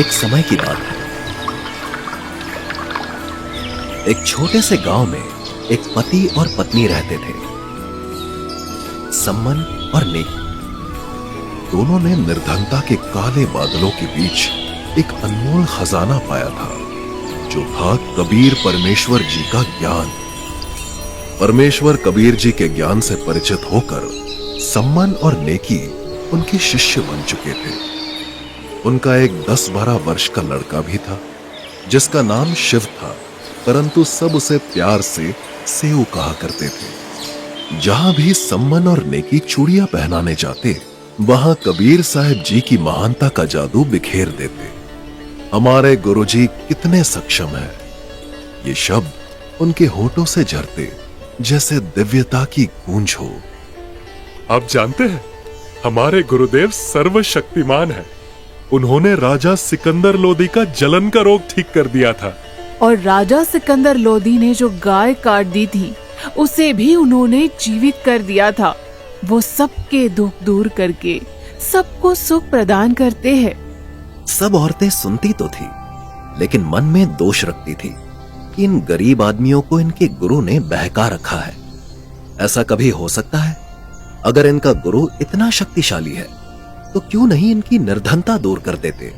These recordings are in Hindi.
एक समय की बात है। एक छोटे से गांव में एक पति और पत्नी रहते थे, सम्मन और नेकी। दोनों ने निर्धनता के काले बादलों के बीच एक अनमोल खजाना पाया था, जो था कबीर परमेश्वर जी का ज्ञान। परमेश्वर कबीर जी के ज्ञान से परिचित होकर सम्मन और नेकी उनके शिष्य बन चुके थे। उनका एक 10-12 वर्ष का लड़का भी था, जिसका नाम शिव था, परंतु सब उसे प्यार से सेऊ कहा करते थे। जहां भी सम्मन और नेकी चूड़ियां पहनाने जाते, वहां कबीर साहब जी की महानता का जादू बिखेर देते। हमारे गुरुजी कितने सक्षम हैं, ये शब्द उनके होठों से झरते जैसे दिव्यता की गूंज हो। आप जानते हैं, हमारे गुरुदेव सर्वशक्तिमान हैं। उन्होंने राजा सिकंदर लोदी का जलन का रोग ठीक कर दिया था। और राजा सिकंदर लोदी ने जो गाय काट दी थी, उसे भी उन्होंने जीवित कर दिया था। वो सबके दुख दूर करके सबको सुख प्रदान करते हैं। सब औरतें सुनती तो थी, लेकिन मन में दोष रखती थी कि इन गरीब आदमियों को इनके गुरु ने बहका रखा है। ऐसा कभी हो सकता है? अगर इनका गुरु इतना शक्तिशाली है, तो क्यों नहीं इनकी निर्धनता दूर कर देते?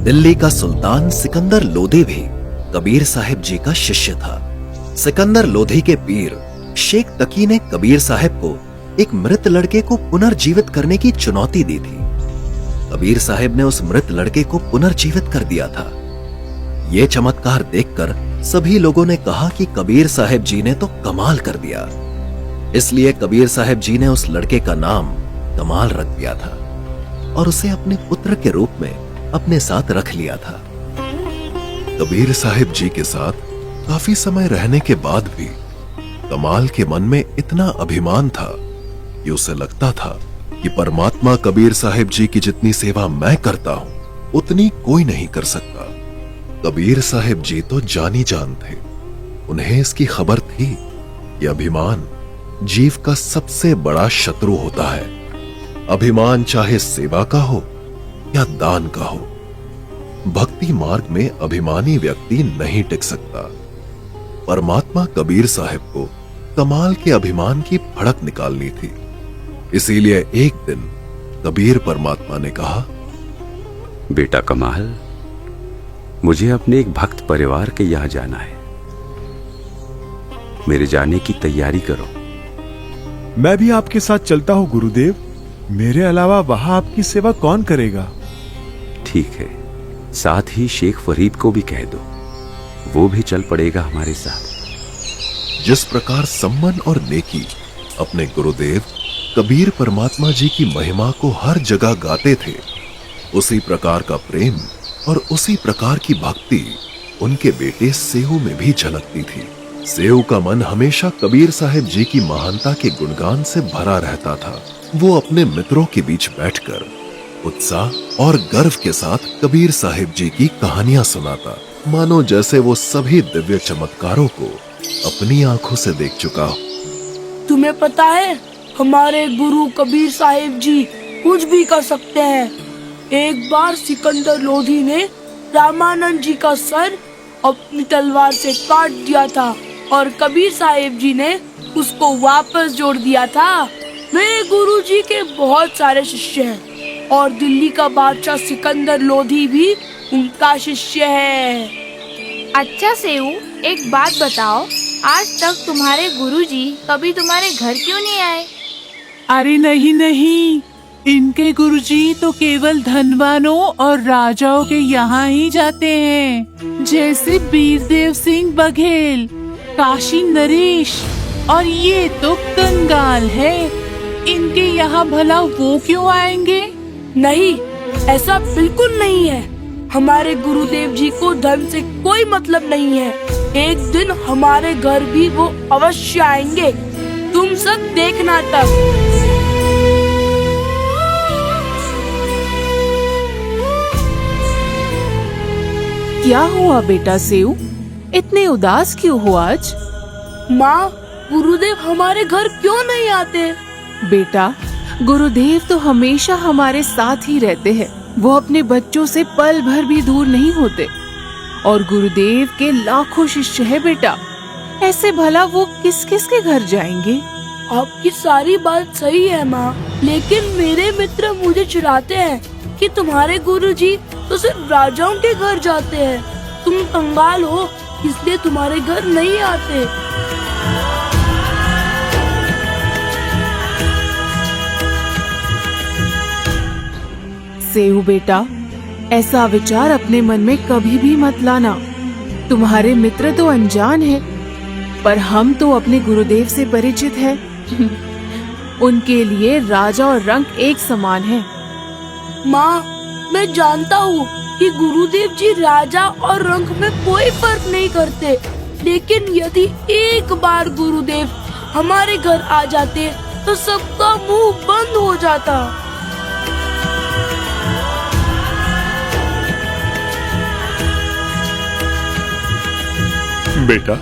दिल्ली का सुल्तान सिकंदर लोधी भी कबीर साहिब जी का शिष्य था। सिकंदर लोधी के पीर शेख तकी ने कबीर साहिब को एक मृत लड़के को पुनर्जीवित करने की चुनौती दी थी। कबीर साहिब ने उस मृत लड़के को पुनर्जीवित कर दिया था। यह चमत्कार देखकर सभी लोगों ने कहा कि कबीर साहिब जी ने तो कमाल कर दिया। इसलिए कबीर साहिब जी ने उस लड़के का नाम कमाल रख दिया था और उसे अपने पुत्र के रूप में अपने साथ रख लिया था। कबीर साहिब जी के साथ काफी समय रहने के बाद भी कमाल के मन में इतना अभिमान था कि उसे लगता था कि परमात्मा कबीर साहिब जी की जितनी सेवा मैं करता हूं, उतनी कोई नहीं कर सकता। कबीर साहिब जी तो जानी जान थे। उन्हें इसकी खबर थी कि अभिमान जीव का सबसे बड़ा शत्रु होता है। अभिमान चाहे सेवा का हो या दान का हो, भक्ति मार्ग में अभिमानी व्यक्ति नहीं टिक सकता। परमात्मा कबीर साहिब को कमाल के अभिमान की भड़क निकालनी थी। इसीलिए एक दिन कबीर परमात्मा ने कहा, बेटा कमाल, मुझे अपने एक भक्त परिवार के यहां जाना है। मेरे जाने की तैयारी करो। मैं भी आपके साथ चलता हूं गुरुदेव। मेरे अलावा वहां आपकी सेवा कौन करेगा? ठीक है, साथ ही शेख फरीद को भी कह दो, वो भी चल पड़ेगा हमारे साथ। जिस प्रकार सम्मन और नेकी अपने गुरुदेव कबीर परमात्मा जी की महिमा को हर जगह गाते थे, उसी प्रकार का प्रेम और उसी प्रकार की भक्ति उनके बेटे सेऊ में भी झलकती थी। सेऊ का मन हमेशा कबीर साहिब जी की महानता के गुणगान से भरा रहता था। वो अपने मित्रों के बीच बैठकर उत्साह और गर्व के साथ कबीर साहिब जी की कहानियां सुनाता, मानो जैसे वो सभी दिव्य चमत्कारों को अपनी आंखों से देख चुका हो। तुम्हें पता है, हमारे गुरु कबीर साहिब जी कुछ भी कर सकते हैं। एक बार सिकंदर लोधी ने रामानंद जी का सर अपनी तलवार से काट दिया था और कबीर साहिब जी ने उसको वापस जोड़ दिया था। मेरे गुरु जी के बहुत सारे शिष्य हैं और दिल्ली का बादशाह सिकंदर लोधी भी उनका शिष्य है। अच्छा सेऊ, एक बात बताओ, आज तक तुम्हारे गुरुजी कभी तुम्हारे घर क्यों नहीं आए? अरे नहीं नहीं, इनके गुरुजी तो केवल धनवानों और राजाओं के यहाँ ही जाते हैं, जैसे बीरदेव सिंह बघेल, काशी नरेश, और ये तो कंगाल है। इनके यहाँ भला वो क्यों आएंगे? नहीं, ऐसा बिल्कुल नहीं है। हमारे गुरुदेव जी को धन से कोई मतलब नहीं है। एक दिन हमारे घर भी वो अवश्य आएंगे। तुम सब देखना तब। क्या हुआ बेटा सेऊ, इतने उदास क्यों हो आज? माँ, गुरुदेव हमारे घर क्यों नहीं आते? बेटा, गुरुदेव तो हमेशा हमारे साथ ही रहते हैं। वो अपने बच्चों से पल भर भी दूर नहीं होते। और गुरुदेव के लाखों शिष्य है बेटा, ऐसे भला वो किस किस के घर जाएंगे? आपकी सारी बात सही है माँ, लेकिन मेरे मित्र मुझे चिढ़ाते हैं कि तुम्हारे गुरुजी तो सिर्फ राजाओं के घर जाते हैं। तुम कंगाल हो, इसलिए तुम्हारे घर नहीं आते। सेऊ बेटा, ऐसा विचार अपने मन में कभी भी मत लाना। तुम्हारे मित्र तो अनजान है, पर हम तो अपने गुरुदेव से परिचित हैं। उनके लिए राजा और रंक एक समान है। माँ, मैं जानता हूँ कि गुरुदेव जी राजा और रंक में कोई फर्क नहीं करते, लेकिन यदि एक बार गुरुदेव हमारे घर आ जाते तो सबका मुंह बंद हो जाता। बेटा,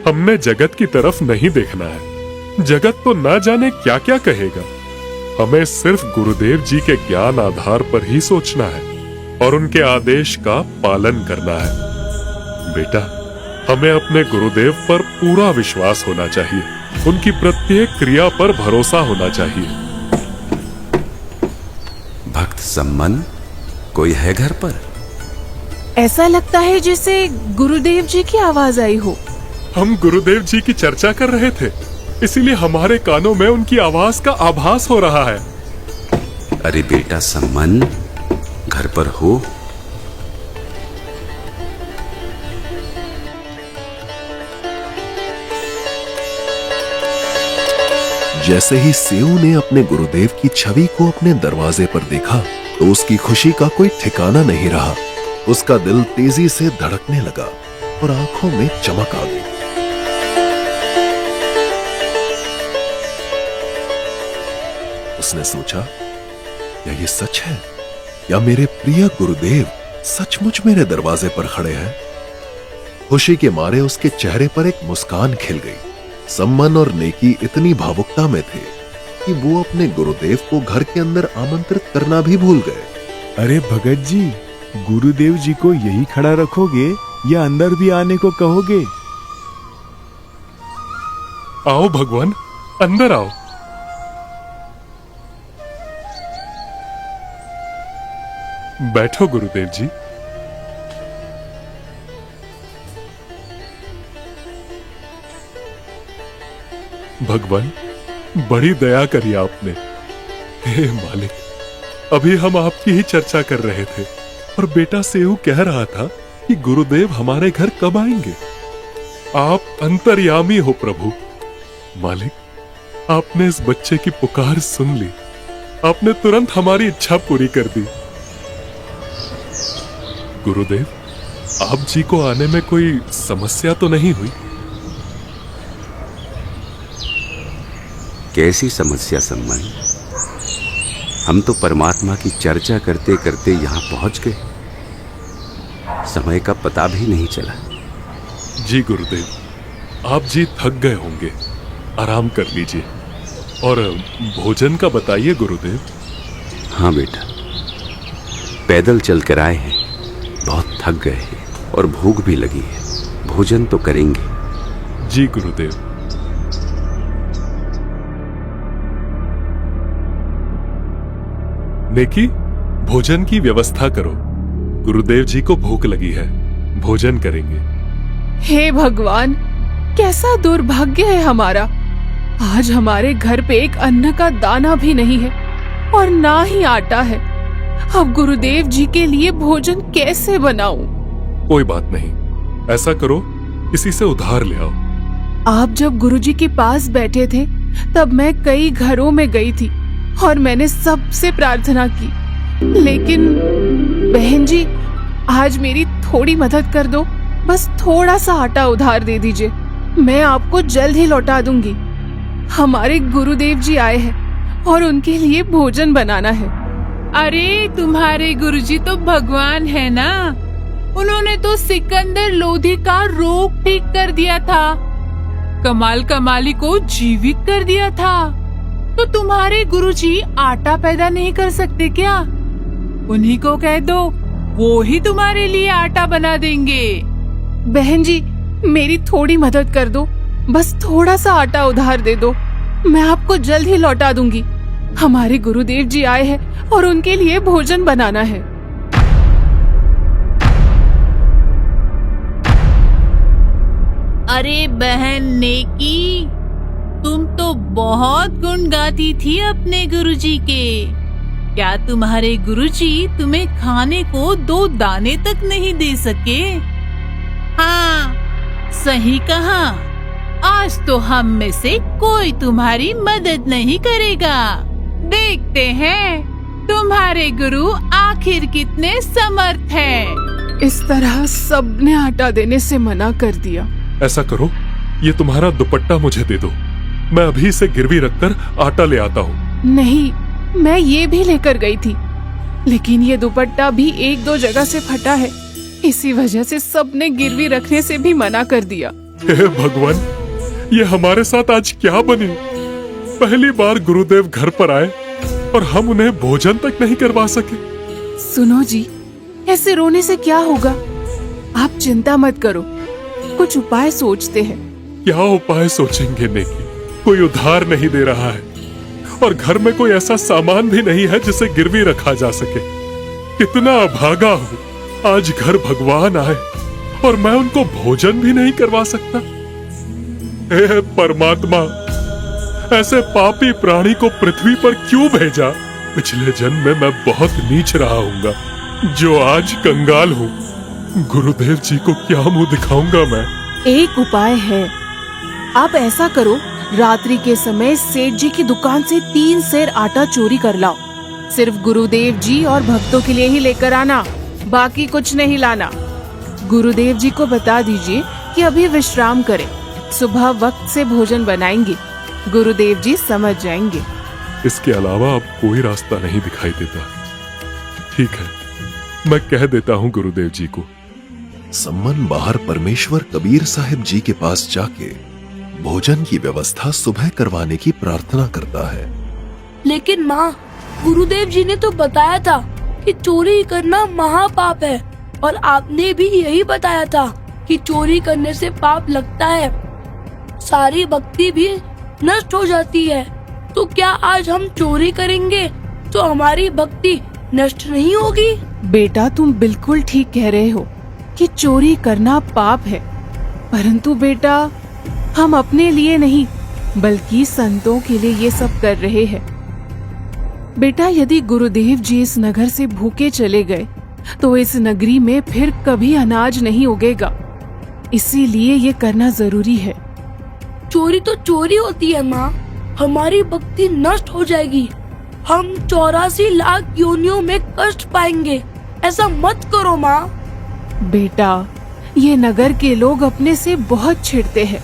हमने जगत की तरफ नहीं देखना है। जगत तो ना जाने क्या क्या कहेगा। हमें सिर्फ गुरुदेव जी के ज्ञान आधार पर ही सोचना है और उनके आदेश का पालन करना है। बेटा, हमें अपने गुरुदेव पर पूरा विश्वास होना चाहिए। उनकी प्रत्येक क्रिया पर भरोसा होना चाहिए। भक्त सम्मन, कोई है घर पर? ऐसा लगता है जैसे गुरुदेव जी की आवाज आई हो। हम गुरुदेव जी की चर्चा कर रहे थे, इसीलिए हमारे कानों में उनकी आवाज का आभास हो रहा है। अरे बेटा सम्मन, घर पर हो? जैसे ही सेऊ ने अपने गुरुदेव की छवि को अपने दरवाजे पर देखा तो उसकी खुशी का कोई ठिकाना नहीं रहा। उसका दिल तेजी से धड़कने लगा और आंखों में चमक आ गई। उसने सोचा, क्या ये सच है? या मेरे प्रिय गुरुदेव सचमुच मेरे दरवाजे पर खड़े हैं? खुशी के मारे उसके चेहरे पर एक मुस्कान खिल गई। सम्मन और नेकी इतनी भावुकता में थे कि वो अपने गुरुदेव को घर के अंदर आमंत्रित करना भी भूल गए। अरे भगत जी, गुरुदेव जी को यही खड़ा रखोगे या अंदर भी आने को कहोगे? आओ भगवान, अंदर आओ। बैठो गुरुदेव जी। भगवान, बड़ी दया करी आपने। हे मालिक, अभी हम आपकी ही चर्चा कर रहे थे और बेटा सेऊ कह रहा था कि गुरुदेव हमारे घर कब आएंगे। आप अंतर्यामी हो प्रभु। मालिक, आपने इस बच्चे की पुकार सुन ली। आपने तुरंत हमारी इच्छा पूरी कर दी। गुरुदेव, आप जी को आने में कोई समस्या तो नहीं हुई? कैसी समस्या सम्मन? हम तो परमात्मा की चर्चा करते करते यहाँ पहुंच गए। समय का पता भी नहीं चला। जी गुरुदेव, आप जी थक गए होंगे, आराम कर लीजिए। और भोजन का बताइए गुरुदेव। हाँ बेटा, पैदल चल कर आए हैं, बहुत थक गए हैं और भूख भी लगी है। भोजन तो करेंगे। जी गुरुदेव। नेकी, भोजन की व्यवस्था करो। गुरुदेव जी को भूख लगी है, भोजन करेंगे। हे भगवान, कैसा दुर्भाग्य है हमारा। आज हमारे घर पे एक अन्न का दाना भी नहीं है और ना ही आटा है। अब गुरुदेव जी के लिए भोजन कैसे बनाऊं? कोई बात नहीं, ऐसा करो, किसी से उधार ले आओ। आप जब गुरुजी के पास बैठे थे तब मैं कई घरों में गई थी और मैंने सबसे प्रार्थना की, लेकिन बहन जी, आज मेरी थोड़ी मदद कर दो। बस थोड़ा सा आटा उधार दे दीजिए, मैं आपको जल्द ही लौटा दूंगी। हमारे गुरुदेव जी आए हैं और उनके लिए भोजन बनाना है। अरे तुम्हारे गुरुजी तो भगवान है ना, उन्होंने तो सिकंदर लोधी का रोग ठीक कर दिया था, कमाल कमाली को जीवित कर दिया था। तो तुम्हारे गुरुजी आटा पैदा नहीं कर सकते क्या? उन्हीं को कह दो, वो ही तुम्हारे लिए आटा बना देंगे। बहन जी, मेरी थोड़ी मदद कर दो, बस थोड़ा सा आटा उधार दे दो, मैं आपको जल्द ही लौटा दूंगी। हमारे गुरुदेव जी आए हैं और उनके लिए भोजन बनाना है। अरे बहन नेकी, तुम तो बहुत गुण गाती थी अपने गुरुजी के। क्या तुम्हारे गुरुजी तुम्हें खाने को 2 दाने तक नहीं दे सके? हाँ, सही कहा। आज तो हम में से कोई तुम्हारी मदद नहीं करेगा। देखते हैं तुम्हारे गुरु आखिर कितने समर्थ हैं। इस तरह सबने आटा देने से मना कर दिया। ऐसा करो, ये तुम्हारा दुपट्टा मुझे दे दो, मैं अभी इसे गिरवी रखकर आटा ले आता हूँ। नहीं, मैं ये भी लेकर गई थी, लेकिन ये दुपट्टा भी 1-2 जगह से फटा है। इसी वजह से सबने गिरवी रखने से भी मना कर दिया। हे भगवान, ये हमारे साथ आज क्या बने? पहली बार गुरुदेव घर पर आए और हम उन्हें भोजन तक नहीं करवा सके। सुनो जी, ऐसे रोने से क्या होगा? आप चिंता मत करो, कुछ उपाय सोचते हैं। क्या उपाय सोचेंगे नेकी? कोई उधार नहीं दे रहा है और घर में कोई ऐसा सामान भी नहीं है जिसे गिरवी रखा जा सके। कितना अभागा हूँ, आज घर भगवान आए और मैं उनको भोजन भी नहीं करवा सकता। हे परमात्मा, ऐसे पापी प्राणी को पृथ्वी पर क्यों भेजा? पिछले जन्म में मैं बहुत नीच रहा हूँगा, जो आज कंगाल हूँ। गुरुदेव जी को क्या मुंह दिखाऊंगा मैं? एक उपाय है, आप ऐसा करो, रात्रि के समय सेठ जी की दुकान से 3 सेर आटा चोरी कर लाओ। सिर्फ गुरुदेव जी और भक्तों के लिए ही लेकर आना, बाकी कुछ नहीं लाना। गुरुदेव जी को बता दीजिए कि अभी विश्राम करें, सुबह वक्त से भोजन बनाएंगे। गुरुदेव जी समझ जाएंगे। इसके अलावा अब कोई रास्ता नहीं दिखाई देता। ठीक है, मैं कह देता हूँ गुरुदेव जी को। सम्मन बाहर परमेश्वर कबीर साहिब जी के पास जाके भोजन की व्यवस्था सुबह करवाने की प्रार्थना करता है। लेकिन माँ, गुरुदेव जी ने तो बताया था कि चोरी करना महापाप है, और आपने भी यही बताया था कि चोरी करने से पाप लगता है, सारी भक्ति भी नष्ट हो जाती है। तो क्या आज हम चोरी करेंगे तो हमारी भक्ति नष्ट नहीं होगी? बेटा, तुम बिल्कुल ठीक कह रहे हो कि चोरी करना पाप है, परंतु बेटा, हम अपने लिए नहीं बल्कि संतों के लिए ये सब कर रहे हैं। बेटा, यदि गुरुदेव जी इस नगर से भूखे चले गए तो इस नगरी में फिर कभी अनाज नहीं उगेगा, इसीलिए ये करना जरूरी है। चोरी तो चोरी होती है माँ, हमारी भक्ति नष्ट हो जाएगी, हम 84 लाख योनियों में कष्ट पाएंगे। ऐसा मत करो माँ। बेटा, ये नगर के लोग अपने से बहुत छिड़ते हैं।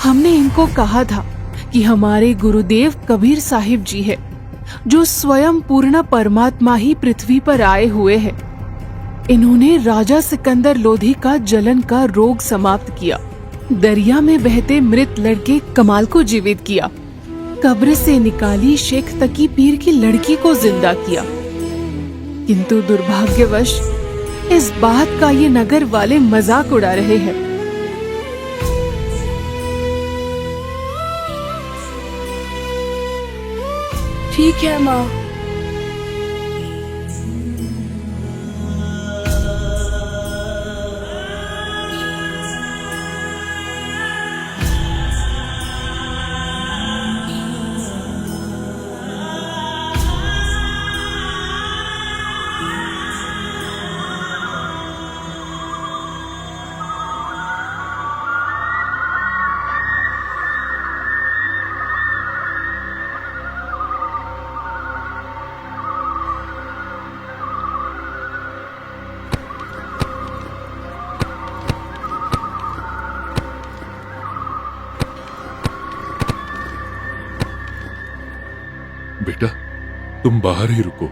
हमने इनको कहा था कि हमारे गुरुदेव कबीर साहिब जी है, जो स्वयं पूर्ण परमात्मा ही पृथ्वी पर आए हुए हैं। इन्होंने राजा सिकंदर लोधी का जलन का रोग समाप्त किया, दरिया में बहते मृत लड़के कमाल को जीवित किया, कब्र से निकाली शेख तकी पीर की लड़की को जिंदा किया। किंतु दुर्भाग्यवश इस बात का ये नगर वाले मजाक उड़ा रहे हैं। ठीक है माँ। बेटा, तुम बाहर ही रुको,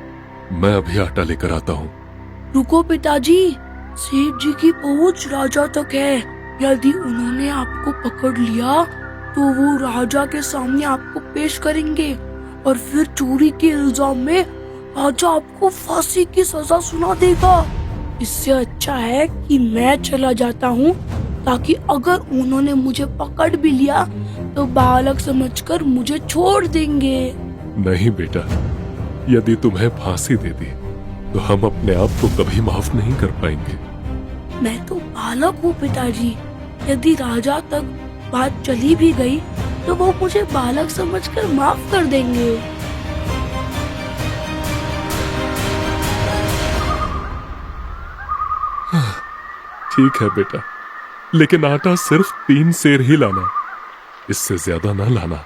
मैं अभी आटा लेकर आता हूँ। रुको पिताजी, सेठ जी की पहुंच राजा तक है। यदि उन्होंने आपको पकड़ लिया तो वो राजा के सामने आपको पेश करेंगे और फिर चोरी के इल्जाम में राजा आपको फांसी की सजा सुना देगा। इससे अच्छा है कि मैं चला जाता हूँ, ताकि अगर उन्होंने मुझे पकड़ भी लिया तो बालक समझकर मुझे छोड़ देंगे। नहीं बेटा, यदि तुम्हें फांसी दे दी तो हम अपने आप को कभी माफ नहीं कर पाएंगे। मैं तो बालक हूँ पिताजी। यदि राजा तक बात चली भी गई तो वो मुझे बालक समझकर माफ कर देंगे। ठीक है बेटा, लेकिन आटा सिर्फ 3 सेर ही लाना, इससे ज्यादा ना लाना।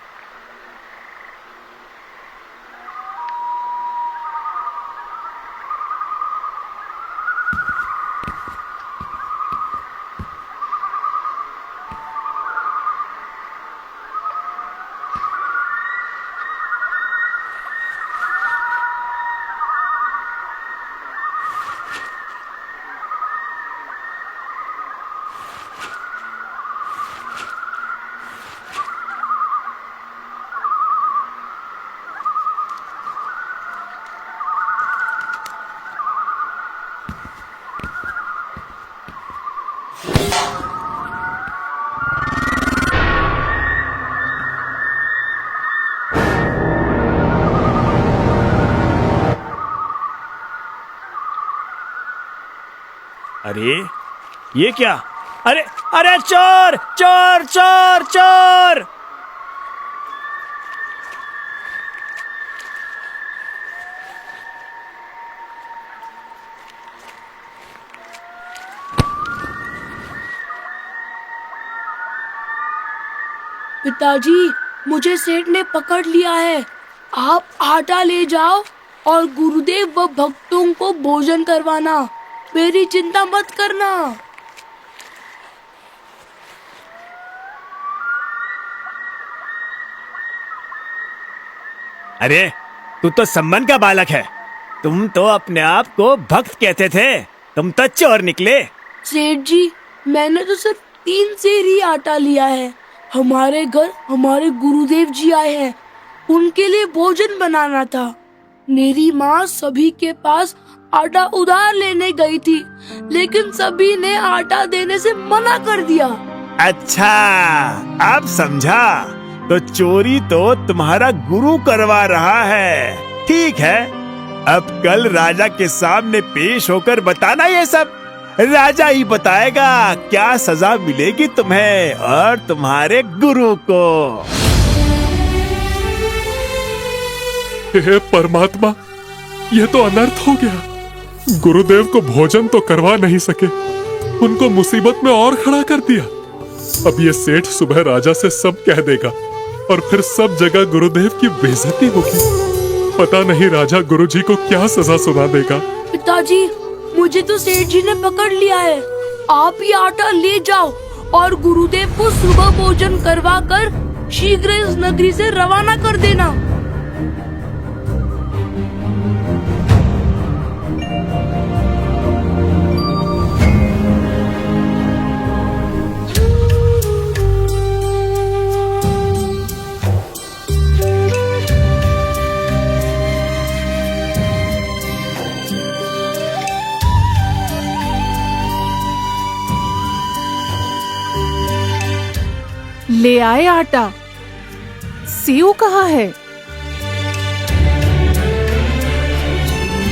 अरे ये क्या? अरे अरे चोर चोर चोर चोर! पिताजी, मुझे सेठ ने पकड़ लिया है। आप आटा ले जाओ और गुरुदेव व भक्तों को भोजन करवाना। मेरी चिंता मत करना। अरे तू तो सम्मन का बालक है। तुम तो अपने आप को भक्त कहते थे, तुम तो चोर निकले। सेठ जी, मैंने तो सिर्फ 3 सेर ही आटा लिया है। हमारे घर हमारे गुरुदेव जी आए हैं, उनके लिए भोजन बनाना था। मेरी माँ सभी के पास आटा उधार लेने गई थी, लेकिन सभी ने आटा देने से मना कर दिया। अच्छा, अब समझा। तो चोरी तो तुम्हारा गुरु करवा रहा है। ठीक है, अब कल राजा के सामने पेश होकर बताना ये सब। राजा ही बताएगा क्या सजा मिलेगी तुम्हें और तुम्हारे गुरु को। हे परमात्मा, यह तो अनर्थ हो गया। गुरुदेव को भोजन तो करवा नहीं सके, उनको मुसीबत में और खड़ा कर दिया। अब ये सेठ सुबह राजा से सब कह देगा और फिर सब जगह गुरुदेव की बेइज्जती होगी। पता नहीं राजा गुरुजी को क्या सजा सुना देगा। पिताजी, मुझे तो सेठ जी ने पकड़ लिया है। आप ही आटा ले जाओ और गुरुदेव को सुबह भोजन करवा कर शीघ्र इस नगरी से रवाना कर देना। ले आए आटा। सेव कहाँ है?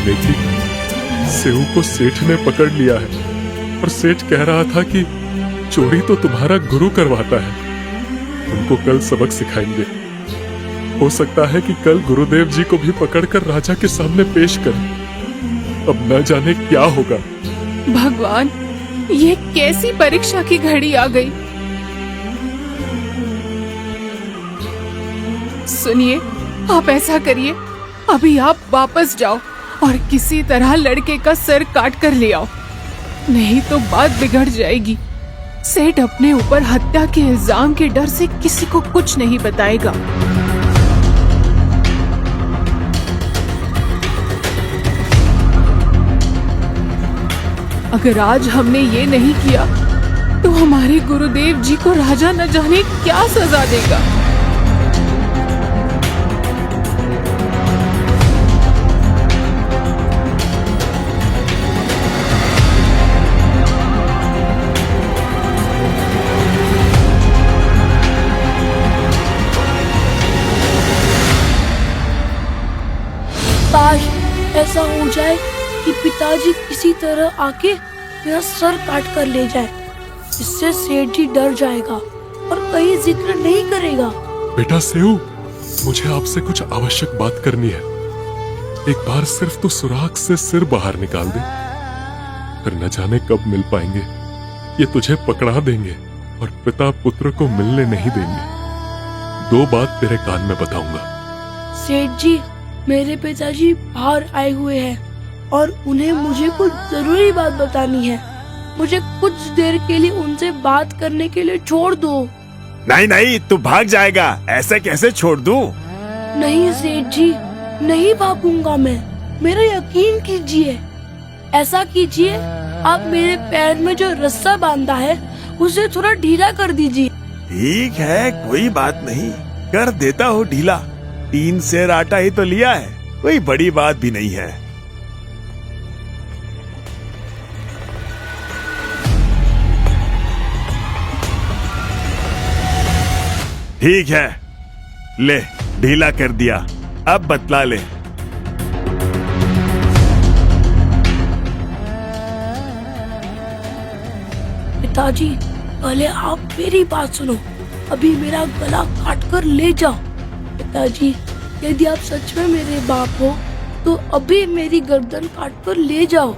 देखिए, सेव को सेठ ने पकड़ लिया है और सेठ कह रहा था कि चोरी तो तुम्हारा गुरु करवाता है। तुमको कल सबक सिखाएंगे। हो सकता है कि कल गुरुदेव जी को भी पकड़कर राजा के सामने पेश करें। अब न जाने क्या होगा। भगवान, ये कैसी परीक्षा की घड़ी आ गई। सुनिए, आप ऐसा करिए, अभी आप वापस जाओ और किसी तरह लड़के का सर काट कर ले आओ, नहीं तो बात बिगड़ जाएगी। सेठ अपने ऊपर हत्या के इल्जाम के डर से किसी को कुछ नहीं बताएगा। अगर आज हमने ये नहीं किया तो हमारे गुरुदेव जी को राजा न जाने क्या सजा देगा। जाए कि पिताजी किसी तरह आके मेरा सर काट कर ले जाए। इससे सेठ जी डर जाएगा और कहीं जिक्र नहीं करेगा। बेटा सेऊ, मुझे आपसे कुछ आवश्यक बात करनी है। एक बार सिर्फ तो सुराख से सिर बाहर निकाल दे, फिर न जाने कब मिल पाएंगे। ये तुझे पकड़ा देंगे और पिता पुत्र को मिलने नहीं देंगे। 2 बात तेरे कान में बताऊंगा। सेठ जी, मेरे पिताजी बाहर आए हुए हैं और उन्हें मुझे कुछ जरूरी बात बतानी है। मुझे कुछ देर के लिए उनसे बात करने के लिए छोड़ दो। नहीं नहीं, तू भाग जाएगा, ऐसे कैसे छोड़ दूं? नहीं सेठ जी, नहीं भागूंगा मैं। मेरा यकीन कीजिए। ऐसा कीजिए, आप मेरे पैर में जो रस्सा बांधा है उसे थोड़ा ढीला कर दीजिए। ठीक है, कोई बात नहीं, कर देता हूँ ढीला। 3 सेर आटा ही तो लिया है, कोई बड़ी बात भी नहीं है। ठीक है, ले ढीला कर दिया, अब बतला ले। पिताजी, पहले आप मेरी बात सुनो। अभी मेरा गला काट कर ले जाओ। पिताजी, यदि आप सच में मेरे बाप हो तो अभी मेरी गर्दन काट कर ले जाओ।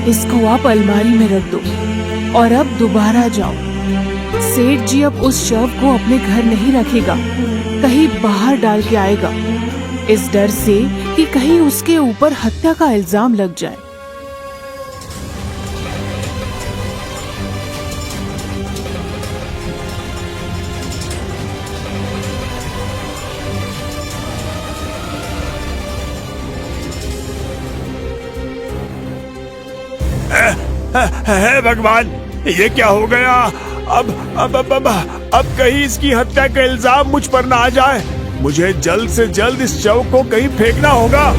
इसको आप अलमारी में रख दो और अब दोबारा जाओ। सेठ जी अब उस शव को अपने घर नहीं रखेगा, कहीं बाहर डाल के आएगा, इस डर से कि कहीं उसके ऊपर हत्या का इल्जाम लग जाए। है भगवान, ये क्या हो गया? अब कहीं इसकी हत्या का इल्जाम मुझ पर ना आ जाए। मुझे जल्द से जल्द इस शव को कहीं फेंकना होगा।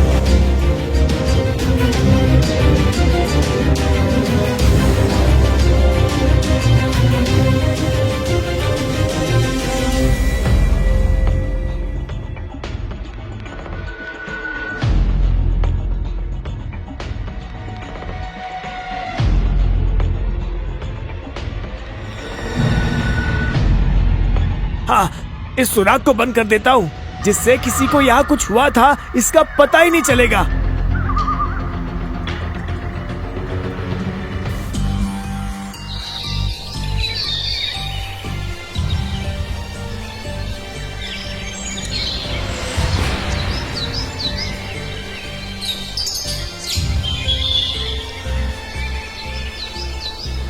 हाँ, इस सुराख को बंद कर देता हूँ, जिससे किसी को यहाँ कुछ हुआ था इसका पता ही नहीं चलेगा।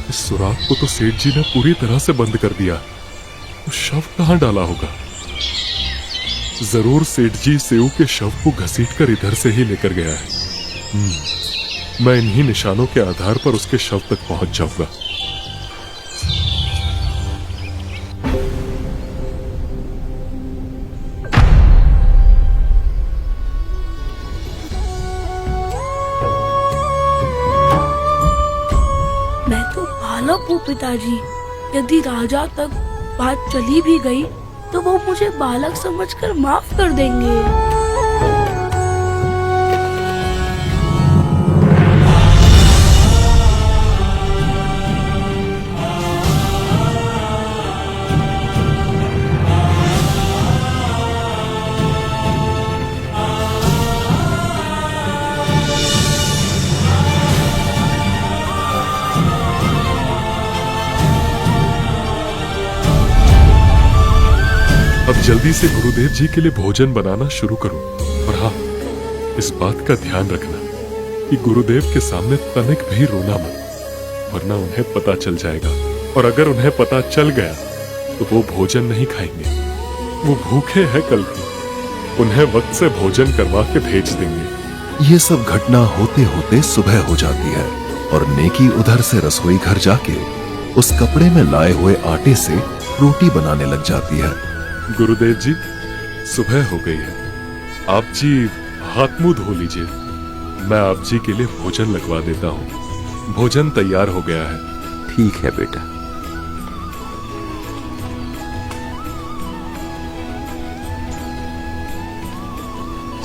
इस सुराख को तो सेठ जी ने पूरी तरह से बंद कर दिया। तो शव कहाँ डाला होगा? जरूर सेठ जी सेऊ के शव को घसीटकर इधर से ही लेकर गया है। मैं इन्हीं निशानों के आधार पर उसके शव तक पहुंच जाऊंगा। मैं तो बालक हूँ पिताजी। यदि राजा तक बात चली भी गई तो वो मुझे बालक समझकर माफ कर देंगे। अब जल्दी से गुरुदेव जी के लिए भोजन बनाना शुरू करूं। और हाँ, इस बात का ध्यान रखना कि गुरुदेव के सामने तनिक भी रोना मत, वरना उन्हें पता चल जाएगा, और अगर उन्हें पता चल गया तो वो भोजन नहीं खाएंगे। वो भूखे हैं कल की, उन्हें वक्त से भोजन करवा के भेज देंगे। ये सब घटना होते होते सुबह हो जाती है और नेकी उधर से रसोई घर जाके उस कपड़े में लाए हुए आटे से रोटी बनाने लग जाती है। गुरुदेव जी, सुबह हो गई है, आप जी हाथ मुंह धो लीजिए, मैं आप जी के लिए भोजन लगवा देता हूँ। भोजन तैयार हो गया है। ठीक है बेटा।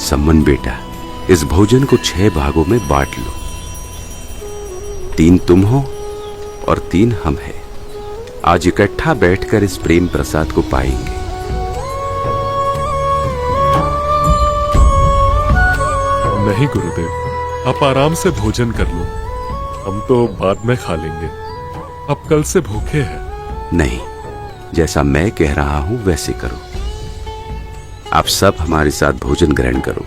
सम्मन बेटा, इस भोजन को 6 भागों में बांट लो। 3 तुम हो और 3 हम हैं। आज इकट्ठा बैठकर इस प्रेम प्रसाद को पाएंगे। नहीं गुरुदेव, आप आराम से भोजन कर लो, हम तो बाद में खा लेंगे। आप कल से भूखे हैं। नहीं, जैसा मैं कह रहा हूं वैसे करो। आप सब हमारे साथ भोजन ग्रहण करो।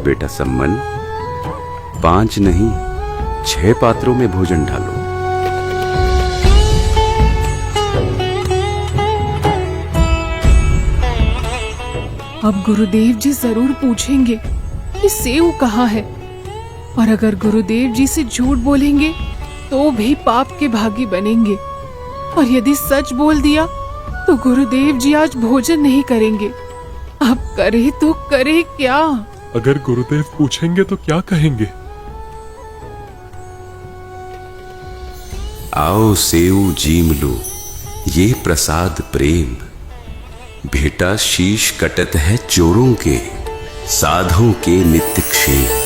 बेटा सम्मन, 5 नहीं 6 पात्रों में भोजन डालो। अब गुरुदेव जी जरूर पूछेंगे कि सेव कहाँ है, और अगर गुरुदेव जी से झूठ बोलेंगे तो भी पाप के भागी बनेंगे, और यदि सच बोल दिया तो गुरुदेव जी आज भोजन नहीं करेंगे। अब करे तो करे क्या? अगर गुरुदेव पूछेंगे तो क्या कहेंगे? आओ सेऊ जीम लो, ये प्रसाद प्रेम। बेटा शीश कटत है चोरों के, साधुओं के नित्य क्षेम।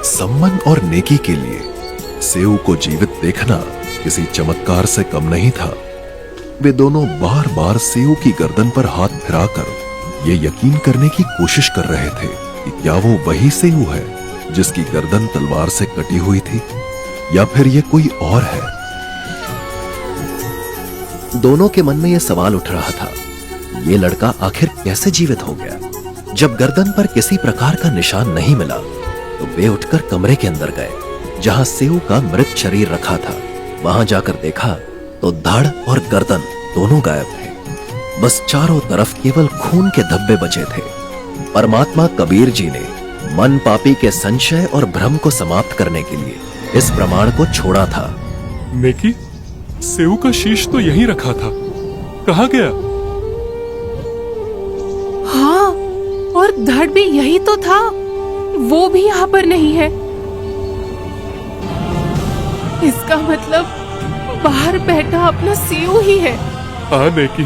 सम्मन और नेकी के लिए सेऊ को जीवित देखना किसी चमत्कार से कम नहीं था। वे दोनों बार बार सेऊ की गर्दन पर हाथ फिराकर ये यकीन करने की कोशिश कर रहे थे कि क्या वो वही सेऊ है जिसकी गर्दन तलवार से कटी हुई थी, या फिर ये कोई और है। दोनों के मन में यह सवाल उठ रहा था, ये लड़का आखिर कैसे जीवित हो गया। जब गर्दन पर किसी प्रकार का निशान नहीं मिला तो वे उठकर कमरे के अंदर गए जहां सेऊ का मृत शरीर रखा था। वहां जाकर देखा तो धड़ और गर्दन दोनों गायब थे। बस चारों तरफ केवल खून के धब्बे बचे थे। परमात्मा कबीर जी ने मन पापी के संशय और भ्रम को समाप्त करने के लिए इस प्रमाण को छोड़ा था। नेकी, सेऊ का शीश तो यहीं रखा था, कहाँ गया? हाँ, और धड़ भी यही तो था, वो भी यहाँ पर नहीं है। इसका मतलब बाहर बैठा अपना सेऊ ही है। हाँ नेकी,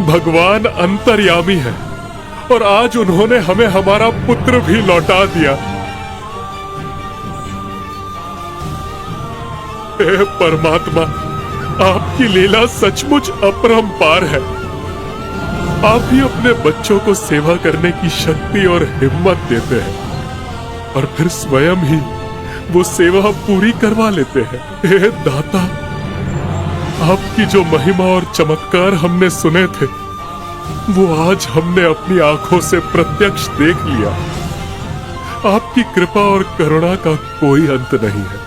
भगवान अंतर्यामी है और आज उन्होंने हमें हमारा पुत्र भी लौटा दिया। हे परमात्मा, आपकी लीला सचमुच अपरंपार है। आप ही अपने बच्चों को सेवा करने की शक्ति और हिम्मत देते हैं और फिर स्वयं ही वो सेवा पूरी करवा लेते हैं। हे दाता, आपकी जो महिमा और चमत्कार हमने सुने थे वो आज हमने अपनी आंखों से प्रत्यक्ष देख लिया। आपकी कृपा और करुणा का कोई अंत नहीं है।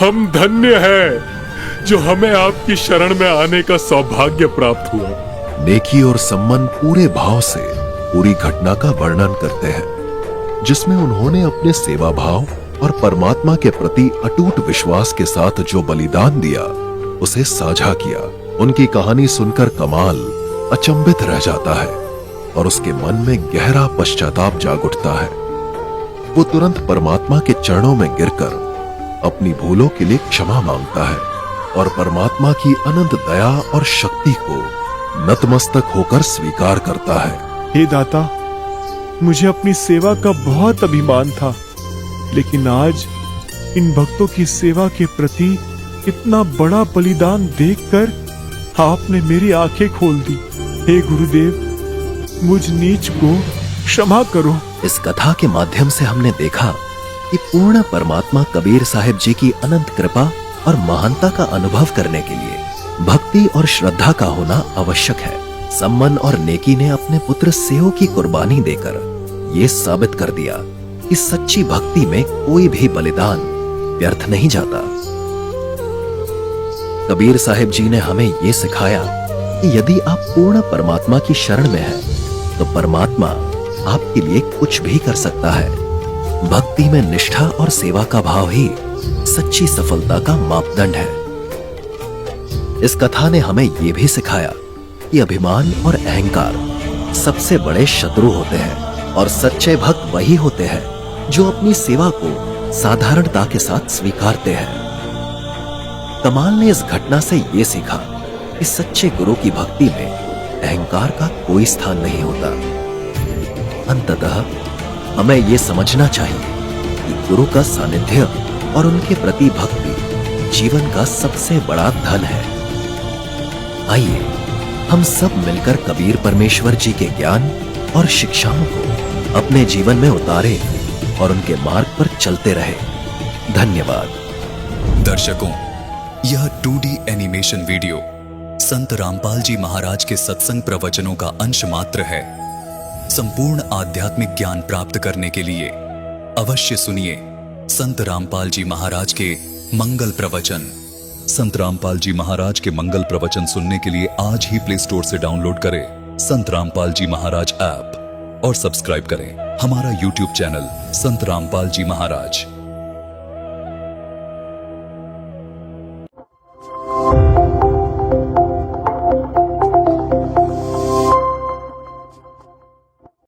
हम धन्य हैं जो हमें आपकी शरण में आने का सौभाग्य प्राप्त हुआ। नेकी और सम्मन पूरे भाव से पूरी घटना का वर्णन करते हैं, जिसमें उन्होंने अपने सेवा भाव और परमात्मा के प्रति अटूट विश्वास के साथ जो बलिदान दिया उसे साझा किया। उनकी कहानी सुनकर कमाल अचंभित रह जाता है और उसके मन में गहरा पश्चाताप जाग उठता है। वो तुरंत परमात्मा के चरणों में गिरकर अपनी भूलों के लिए क्षमा मांगता है और परमात्मा की अनंत दया और शक्ति को नतमस्तक होकर स्वीकार करता है। हे दाता, मुझे अपनी सेवा का बहुत अभिमान था, लेकिन आज इन भक्तों की सेवा के प्रति इतना बड़ा बलिदान देखकर आपने मेरी आंखें खोल दी। हे गुरुदेव, मुझ नीच को क्षमा करो। इस कथा के माध्यम से हमने देखा कि पूर्ण परमात्मा कबीर साहिब जी की अनंत कृपा और महानता का अनुभव करने के लिए भक्ति और श्रद्धा का होना आवश्यक है। सम्मन और नेकी ने अपने पुत्र सेऊ की कुर्बानी देकर ये साबित कर दिया कि सच्ची भक्ति में कोई भी बलिदान व्यर्थ नहीं जाता। कबीर साहिब जी ने हमें ये सिखाया कि यदि आप पूर्ण परमात्मा की शरण में हैं, तो परमात्मा आपके लिए कुछ भी कर सकता है। भक्ति में निष्ठा और सेवा का भाव ही सच्ची सफलता का मापदंड है। इस कथा ने हमें यह भी सिखाया कि अभिमान और अहंकार सबसे बड़े शत्रु होते हैं और सच्चे भक्त वही होते हैं जो अपनी सेवा को साधारणता के साथ स्वीकारते हैं। कमाल ने इस घटना से यह सीखा कि सच्चे गुरु की भक्ति में अहंकार का कोई स्थान नहीं होता। अंततः हमें यह समझना चाहिए कि गुरु का सानिध्य और उनके प्रति भक्ति जीवन का सबसे बड़ा धन है। आइए हम सब मिलकर कबीर परमेश्वर जी के ज्ञान और शिक्षाओं को अपने जीवन में उतारे और उनके मार्ग पर चलते रहे। धन्यवाद। दर्शकों, यह 2D एनिमेशन वीडियो संत रामपाल जी महाराज के सत्संग प्रवचनों का अंश मात्र है। संपूर्ण आध्यात्मिक ज्ञान प्राप्त करने के लिए अवश्य सुनिए संत रामपाल जी महाराज के मंगल प्रवचन। संत रामपाल जी महाराज के मंगल प्रवचन सुनने के लिए आज ही प्ले स्टोर से डाउनलोड करें संत रामपाल जी महाराज ऐप और सब्सक्राइब करें हमारा YouTube चैनल संत रामपाल जी महाराज।